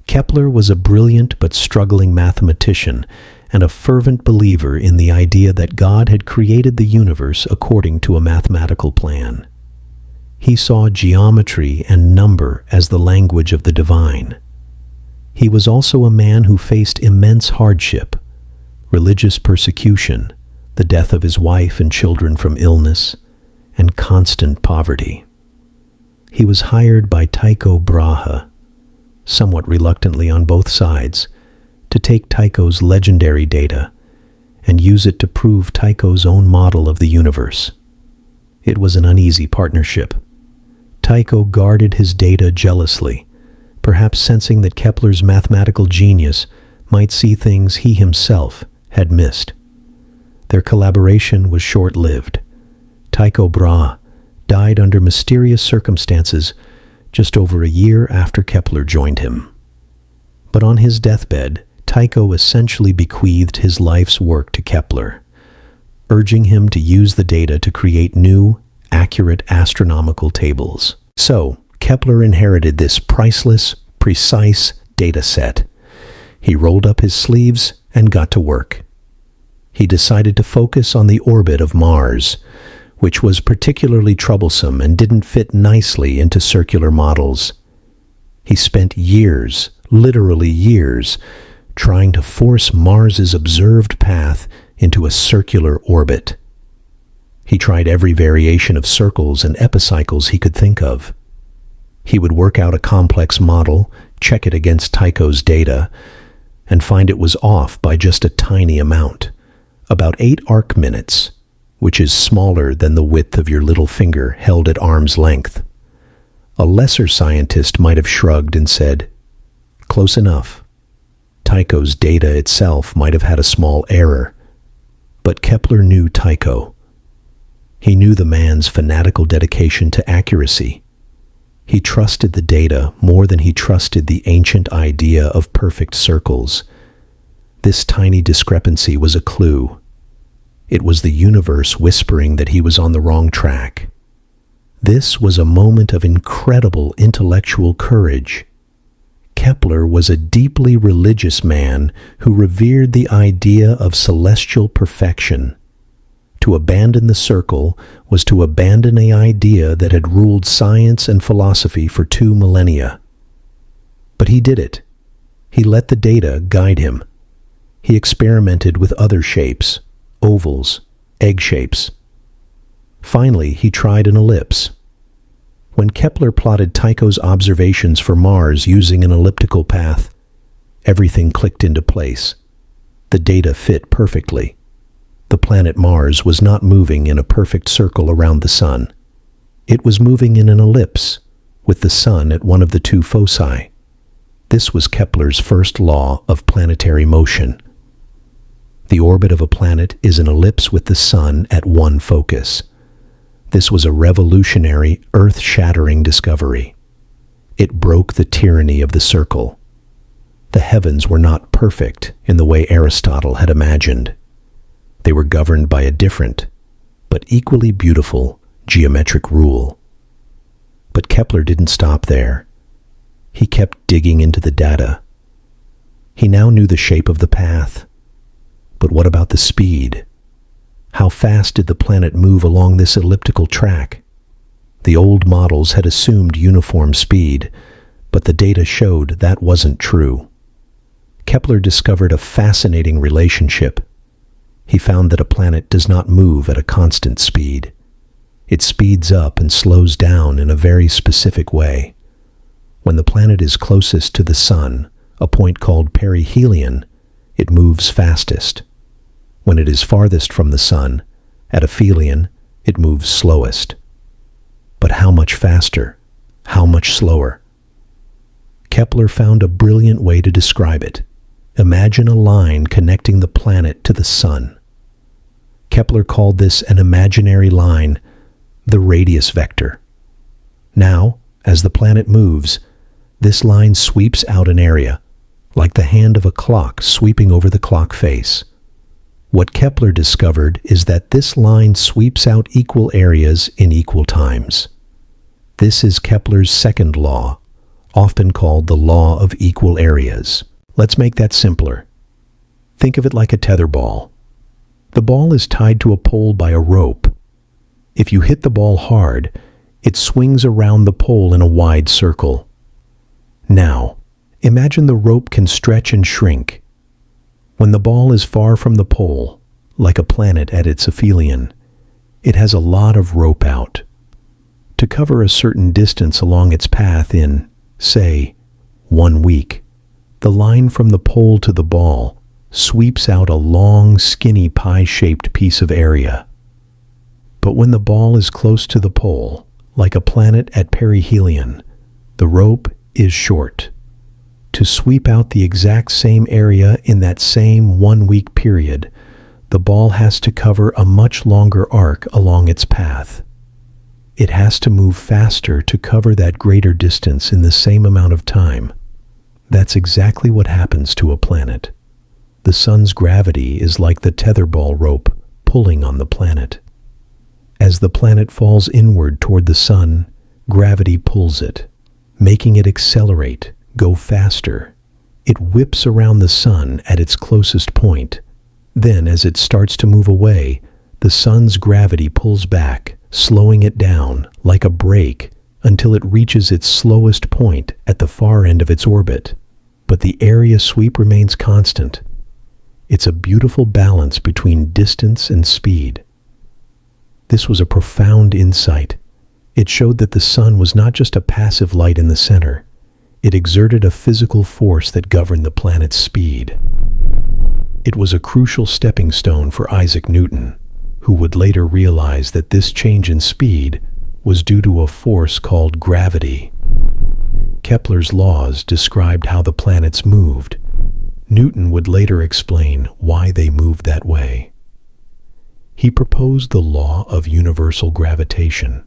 Kepler was a brilliant but struggling mathematician and a fervent believer in the idea that God had created the universe according to a mathematical plan. He saw geometry and number as the language of the divine. He was also a man who faced immense hardship, religious persecution, the death of his wife and children from illness, and constant poverty. He was hired by Tycho Brahe, somewhat reluctantly on both sides, to take Tycho's legendary data and use it to prove Tycho's own model of the universe. It was an uneasy partnership. Tycho guarded his data jealously, perhaps sensing that Kepler's mathematical genius might see things he himself had missed. Their collaboration was short-lived. Tycho Brahe died under mysterious circumstances just over a year after Kepler joined him. But on his deathbed, Tycho essentially bequeathed his life's work to Kepler, urging him to use the data to create new, accurate astronomical tables. So, Kepler inherited this priceless, precise data set. He rolled up his sleeves and got to work. He decided to focus on the orbit of Mars, which was particularly troublesome and didn't fit nicely into circular models. He spent years, literally years, trying to force Mars's observed path into a circular orbit. He tried every variation of circles and epicycles he could think of. He would work out a complex model, check it against Tycho's data, and find it was off by just a tiny amount, about 8 arc minutes, which is smaller than the width of your little finger held at arm's length. A lesser scientist might have shrugged and said, "Close enough." Tycho's data itself might have had a small error, but Kepler knew Tycho. He knew the man's fanatical dedication to accuracy. He trusted the data more than he trusted the ancient idea of perfect circles. This tiny discrepancy was a clue. It was the universe whispering that he was on the wrong track. This was a moment of incredible intellectual courage. Kepler was a deeply religious man who revered the idea of celestial perfection. To abandon the circle was to abandon an idea that had ruled science and philosophy for 2 millennia. But he did it. He let the data guide him. He experimented with other shapes, ovals, egg shapes. Finally, he tried an ellipse. When Kepler plotted Tycho's observations for Mars using an elliptical path, everything clicked into place. The data fit perfectly. The planet Mars was not moving in a perfect circle around the Sun. It was moving in an ellipse, with the Sun at one of the 2 foci. This was Kepler's first law of planetary motion. The orbit of a planet is an ellipse with the Sun at one focus. This was a revolutionary, earth-shattering discovery. It broke the tyranny of the circle. The heavens were not perfect in the way Aristotle had imagined. They were governed by a different, but equally beautiful, geometric rule. But Kepler didn't stop there. He kept digging into the data. He now knew the shape of the path. But what about the speed? How fast did the planet move along this elliptical track? The old models had assumed uniform speed, but the data showed that wasn't true. Kepler discovered a fascinating relationship. He found that a planet does not move at a constant speed. It speeds up and slows down in a very specific way. When the planet is closest to the Sun, a point called perihelion, it moves fastest. When it is farthest from the Sun, at aphelion, it moves slowest. But how much faster? How much slower? Kepler found a brilliant way to describe it. Imagine a line connecting the planet to the Sun. Kepler called this an imaginary line, the radius vector. Now, as the planet moves, this line sweeps out an area, like the hand of a clock sweeping over the clock face. What Kepler discovered is that this line sweeps out equal areas in equal times. This is Kepler's second law, often called the law of equal areas. Let's make that simpler. Think of it like a tether ball. The ball is tied to a pole by a rope. If you hit the ball hard, it swings around the pole in a wide circle. Now, imagine the rope can stretch and shrink. When the ball is far from the pole, like a planet at its aphelion, it has a lot of rope out. To cover a certain distance along its path in, say, 1 week, the line from the pole to the ball sweeps out a long, skinny pie-shaped piece of area. But when the ball is close to the pole, like a planet at perihelion, the rope is short. To sweep out the exact same area in that same 1 week period, the ball has to cover a much longer arc along its path. It has to move faster to cover that greater distance in the same amount of time. That's exactly what happens to a planet. The sun's gravity is like the tetherball rope pulling on the planet. As the planet falls inward toward the sun, gravity pulls it, making it accelerate, go faster. It whips around the sun at its closest point. Then, as it starts to move away, the sun's gravity pulls back, slowing it down like a brake until it reaches its slowest point at the far end of its orbit. But the area sweep remains constant. It's a beautiful balance between distance and speed. This was a profound insight. It showed that the sun was not just a passive light in the center. It exerted a physical force that governed the planet's speed. It was a crucial stepping stone for Isaac Newton, who would later realize that this change in speed was due to a force called gravity. Kepler's laws described how the planets moved. Newton would later explain why they moved that way. He proposed the law of universal gravitation,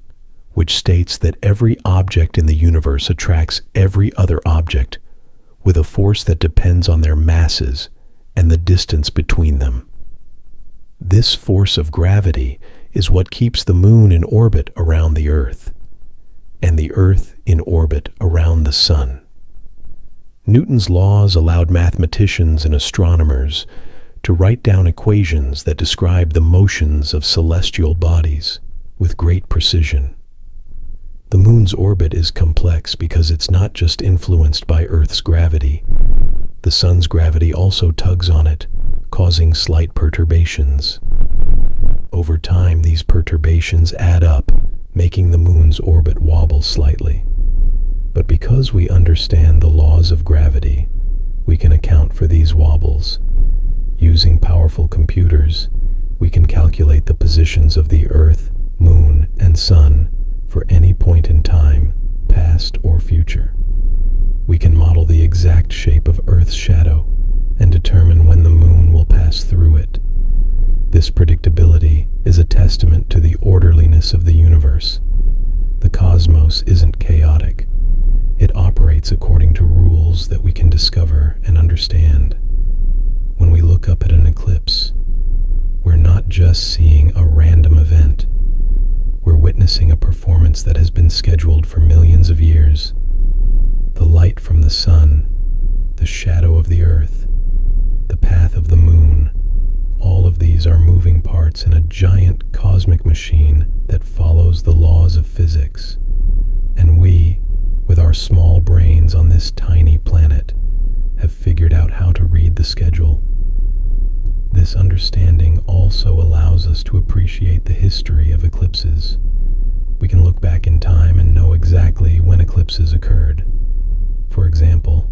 which states that every object in the universe attracts every other object with a force that depends on their masses and the distance between them. This force of gravity is what keeps the moon in orbit around the Earth, and the Earth in orbit around the sun. Newton's laws allowed mathematicians and astronomers to write down equations that describe the motions of celestial bodies with great precision. The moon's orbit is complex because it's not just influenced by Earth's gravity. The sun's gravity also tugs on it, causing slight perturbations. Over time, these perturbations add up, making the moon's orbit wobble slightly. But because we understand the laws of gravity, we can account for these wobbles. Using powerful computers, we can calculate the positions of the Earth, Moon, and Sun for any point in time, past or future. We can model the exact shape of Earth's shadow and determine when the Moon will pass through it. This predictability is a testament to the orderliness of the universe. The cosmos isn't chaotic. It operates according to rules that we can discover and understand. When we look up at an eclipse, we're not just seeing a random event. We're witnessing a performance that has been scheduled for millions of years. The light from the sun, the shadow of the Earth, the path of the moon, all of these are moving parts in a giant cosmic machine that follows the laws of physics. And we, with our small brains on this tiny planet, have figured out how to read the schedule. This understanding also allows us to appreciate the history of eclipses. We can look back in time and know exactly when eclipses occurred. For example,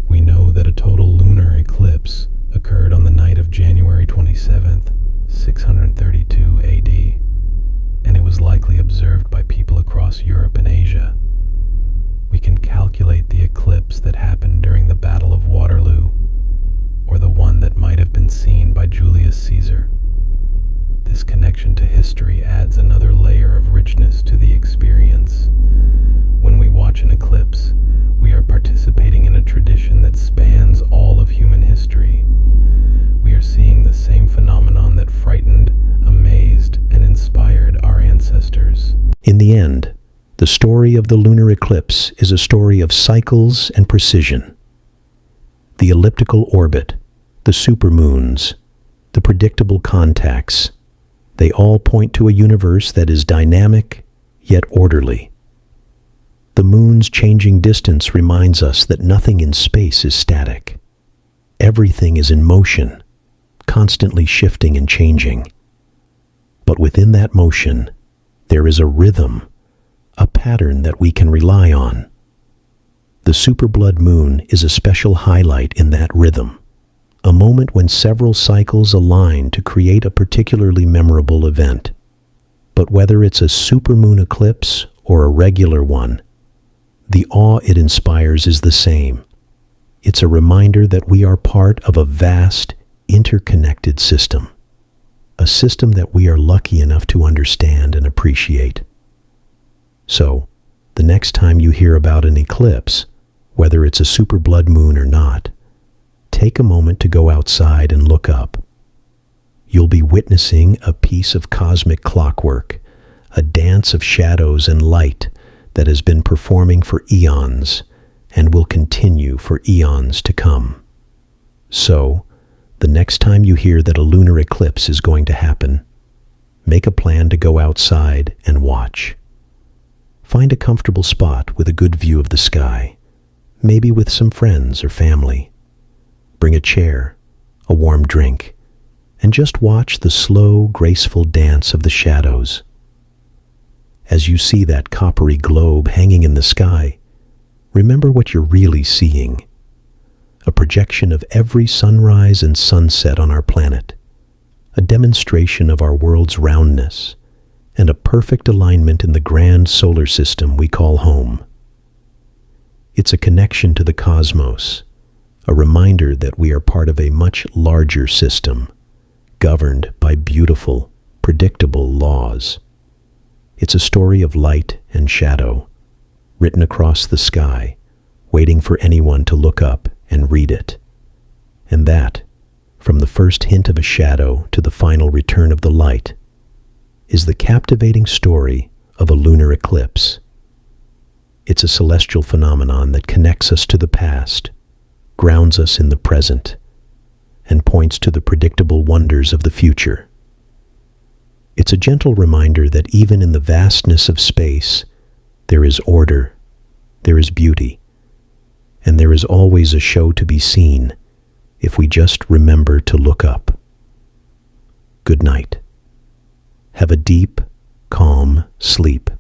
we know that a total lunar eclipse occurred on the night of January 27th, 632 AD, and it was likely observed by people across Europe and Asia. We can calculate the eclipse that happened during the Battle of Waterloo, or the one that might have been seen by Julius Caesar. This connection to history adds another layer of richness to the experience. When we watch an eclipse, we are participating in a tradition that spans all of human history. We are seeing the same phenomenon that frightened, amazed, and inspired our ancestors. In the end, the story of the lunar eclipse is a story of cycles and precision. The elliptical orbit, the supermoons, the predictable contacts, they all point to a universe that is dynamic yet orderly. The moon's changing distance reminds us that nothing in space is static. Everything is in motion, constantly shifting and changing. But within that motion, there is a rhythm, a pattern that we can rely on. The superblood moon is a special highlight in that rhythm, a moment when several cycles align to create a particularly memorable event. But whether it's a supermoon eclipse or a regular one, the awe it inspires is the same. It's a reminder that we are part of a vast, interconnected system. a system that we are lucky enough to understand and appreciate. So, the next time you hear about an eclipse, whether it's a super blood moon or not, take a moment to go outside and look up. You'll be witnessing a piece of cosmic clockwork, a dance of shadows and light that has been performing for eons and will continue for eons to come. So, the next time you hear that a lunar eclipse is going to happen, make a plan to go outside and watch. Find a comfortable spot with a good view of the sky, maybe with some friends or family. Bring a chair, a warm drink, and just watch the slow, graceful dance of the shadows. As you see that coppery globe hanging in the sky, remember what you're really seeing: a projection of every sunrise and sunset on our planet, a demonstration of our world's roundness, and a perfect alignment in the grand solar system we call home. It's a connection to the cosmos, a reminder that we are part of a much larger system, governed by beautiful, predictable laws. It's a story of light and shadow, written across the sky, waiting for anyone to look up and read it. And that, from the first hint of a shadow to the final return of the light, is the captivating story of a lunar eclipse. It's a celestial phenomenon that connects us to the past, grounds us in the present, and points to the predictable wonders of the future. It's a gentle reminder that even in the vastness of space, there is order, there is beauty, and there is always a show to be seen if we just remember to look up. Good night. Have a deep, calm sleep.